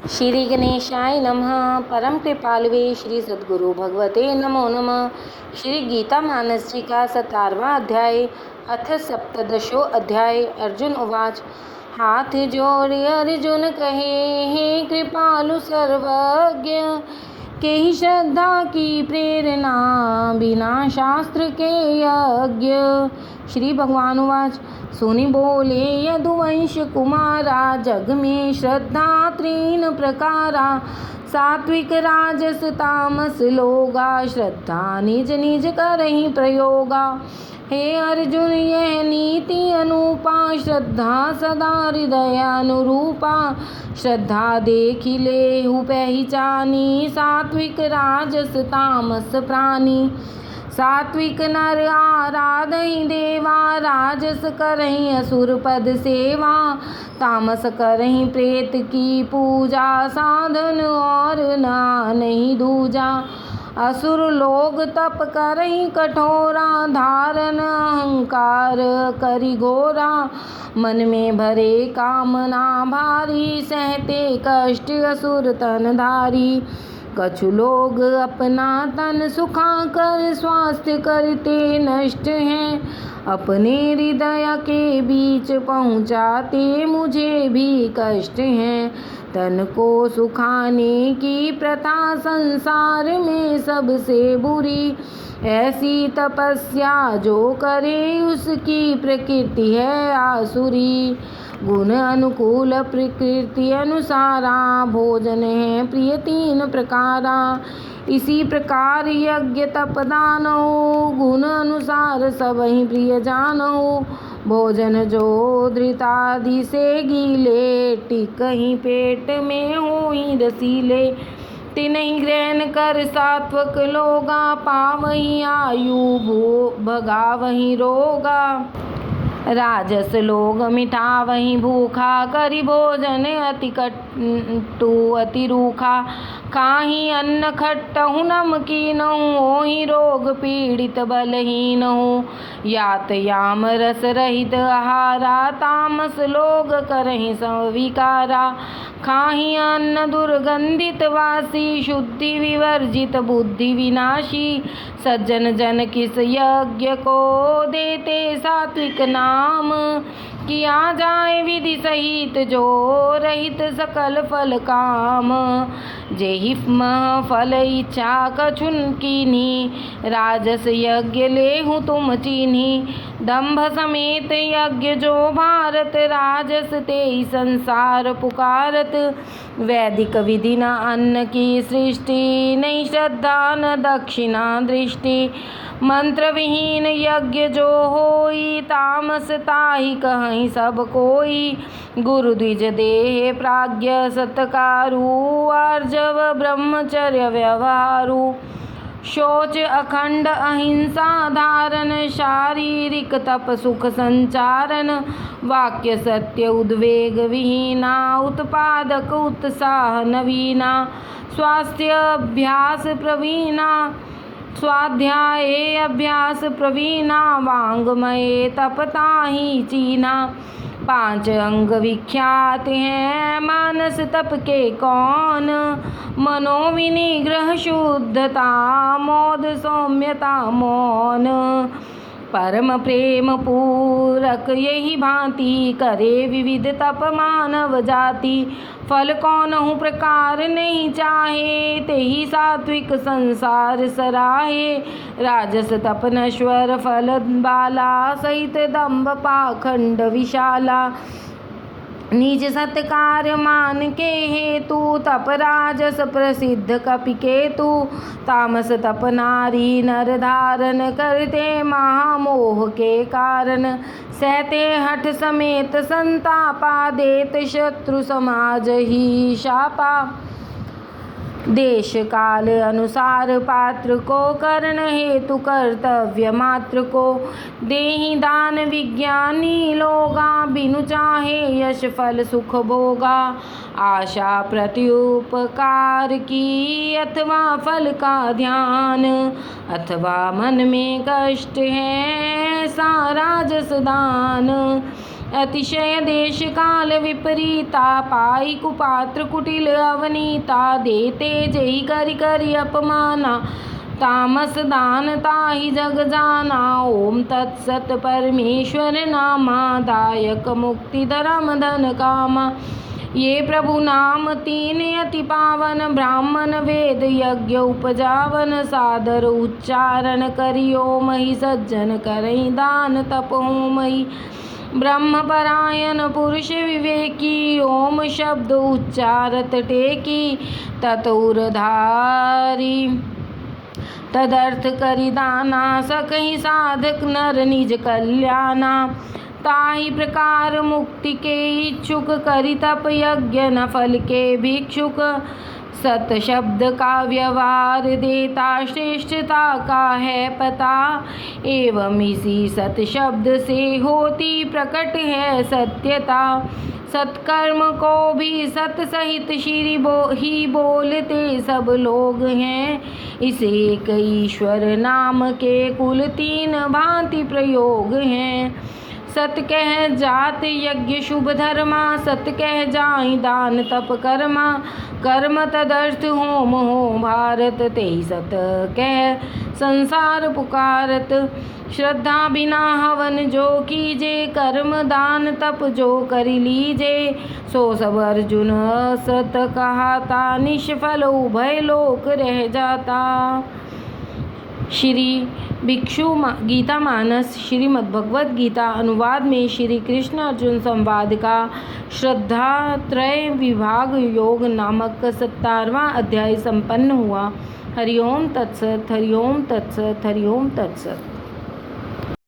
श्री गणेशाय नमः। परम कृपालवे श्री सद्गुरु भगवते नमो नमः। श्री गीता मानस जी का 17वां अध्याय अथ सप्तदशो अध्याय। अर्जुन उवाच। हाथ जोड़े अर्जुन कहे, हे कृपालु सर्वज्ञ, के ही श्रद्धा की प्रेरणा, बिना शास्त्र के यज्ञ। श्री भगवान उवाच। सुनि बोले यदुवंश कुमारा, जग में श्रद्धा त्रीन प्रकारा, सात्विक राजस तामस लोगा, श्रद्धा निज निज करहि प्रयोगा। हे अर्जुन यह नीति अनुपा, श्रद्धा सदा हृदय अनुरूपा। श्रद्धा देखि लेहु पहचानी, सात्विक राजस तामस प्राणी। सात्विक नर आराधहि देवा, राजस करहि असुर पद सेवा। तामस करहि प्रेत की पूजा, साधन और नहीं दूजा। असुर लोग तप करहि कठोरा, धारण अहंकार करि घोरा। मन में भरे कामना भारी, सहते कष्ट असुर तन धारी। कछु लोग अपना तन सुखा कर, स्वास्थ्य करते नष्ट हैं। अपने हृदय के बीच पहुँचाते मुझे भी कष्ट हैं। तन को सुखाने की प्रथा संसार में सबसे बुरी। ऐसी तपस्या जो करे उसकी प्रकृति है आसुरी। गुण अनुकूल प्रकृति अनुसारा, भोजन है प्रिय तीन प्रकारा। इसी प्रकार यज्ञ तप दानो, गुण अनुसार सबहि प्रिय जानो। भोजन जो धृतादि से गीले, टिकहि पेट में होई रसीले। तिनहि ग्रहण कर सात्वक लोगा, पावहि आयु भगावहि रोगा। राजस लोग मिटावहि भूखा, करि भोजन अति कटु अति रूखा। खाहि अन्न खट्टहु नमकीनहु, ओहि रोग पीड़ित बलहीनहु। यात याम रस रहित आहारा, तामस लोग करहि संविकारा। खाहि अन्न दुर्गंधित वासी, शुद्धि विवर्जित बुद्धि विनाशी। सज्जन जन किस यज्ञ को देते सात्विक नाम, किया जाए विधि सहित जो रहित सकल फल काम। जेहि फल इच्छा कछुन कीन्ही, राजस यज्ञ लेहु तुम चीन्ही। दंभ समेत यज्ञ जो भारत, राजस तेहि संसार पुकारत। वैदिक विधि न अन्न की सृष्टि, नहीं श्रद्धा न दक्षिणा दृष्टि। मंत्र विहीन यज्ञ जो होई, तामस ताहि कहि सब कोई। गुरु द्विज देह प्राज्ञ सत्कारु, आर्जव ब्रह्मचर्य व्यवहारु। शौच अखंड अहिंसा धारण, शारीरिक तप सुख संचारण। वाक्य सत्य उद्वेग विहीना, उत्पादक उत्साह नवीना। स्वास्थ्य अभ्यास प्रवीणा, स्वाध्याय अभ्यास प्रवीणा। वांग्मय तपताहि चीना, 5 अंग विख्यात हैं मानस तप के कौन। मनोविनिग्रह शुद्धता, मोद सौम्यता मौन। परम प्रेम पूरक यही भांति, करे विविध तप मानव जाति। फल कौनहु प्रकार नहीं चाहे, तेहि सात्विक संसार सराहे। राजस तप नश्वर फल बाला, सहित दंभ पाखंड विशाला। निज सत्कार मान के हेतु, तप राजस प्रसिद्ध कपि केतु। तामस तप नारी नर धारण, करते महामोह के कारण। सहते हठ समेत संतापा, देत शत्रु समाज ही शापा। देश काल अनुसार पात्र को, करण हेतु कर्तव्य मात्र को। देहि दान विज्ञानी लोगा, बिनु चाहे यश फल सुख भोगा। आशा प्रत्युपकार की, अथवा फल का ध्यान। अथवा मन में कष्ट है, ऐसा राजस दान। अतिशय देश काल विपरीता, पाई कुपात्र कुटिल अवनीता, देते जय करि करि अपमाना, तामस दान ताहि जग जाना। ओम तत्सत परमेश्वर नामा, दायक मुक्ति धर्म धन कामा। ये प्रभु नाम तीन अति पावन, ब्राह्मण वेद यज्ञ उपजावन, सादर उच्चारण करियो महि, सज्जन करहि दान तप होमहि। ब्रह्म परायण पुरुष विवेकी, ओम शब्द उच्चारत टेकी, ततुरधारी तदर्थ करि दाना, सकहि साधक नर निज कल्याणा। ताहि प्रकार मुक्ति के इच्छुक, करि तप यज्ञ न फल के भिक्षुक। सत शब्द का व्यवहार देता, श्रेष्ठता का है पता, एवं इसी सत शब्द से होती प्रकट है सत्यता। सत्कर्म को भी सत सहित श्री ही बोलते सब लोग हैं, इस एक ईश्वर नाम के कुल तीन भांति प्रयोग हैं। सत कह जात यज्ञ शुभ धर्मा, सत कह जाई दान तप कर्मा, कर्म तदर्थ होम हो भारत, तेहि सत कह संसार पुकारत। श्रद्धा बिना हवन जो कीजे, कर्म दान तप जो कर लीजे, सो सब अर्जुन सत कहाता, निष्फल उभय लोक रह जाता। श्री भिक्षु गीता मानस श्रीमद्भगवद गीता अनुवाद में श्री कृष्ण अर्जुन संवाद का श्रद्धा त्रय विभाग योग नामक 17वां अध्याय संपन्न हुआ। हरिओम तत्सत, हरिओम तत्सत, हरिओम तत्सत।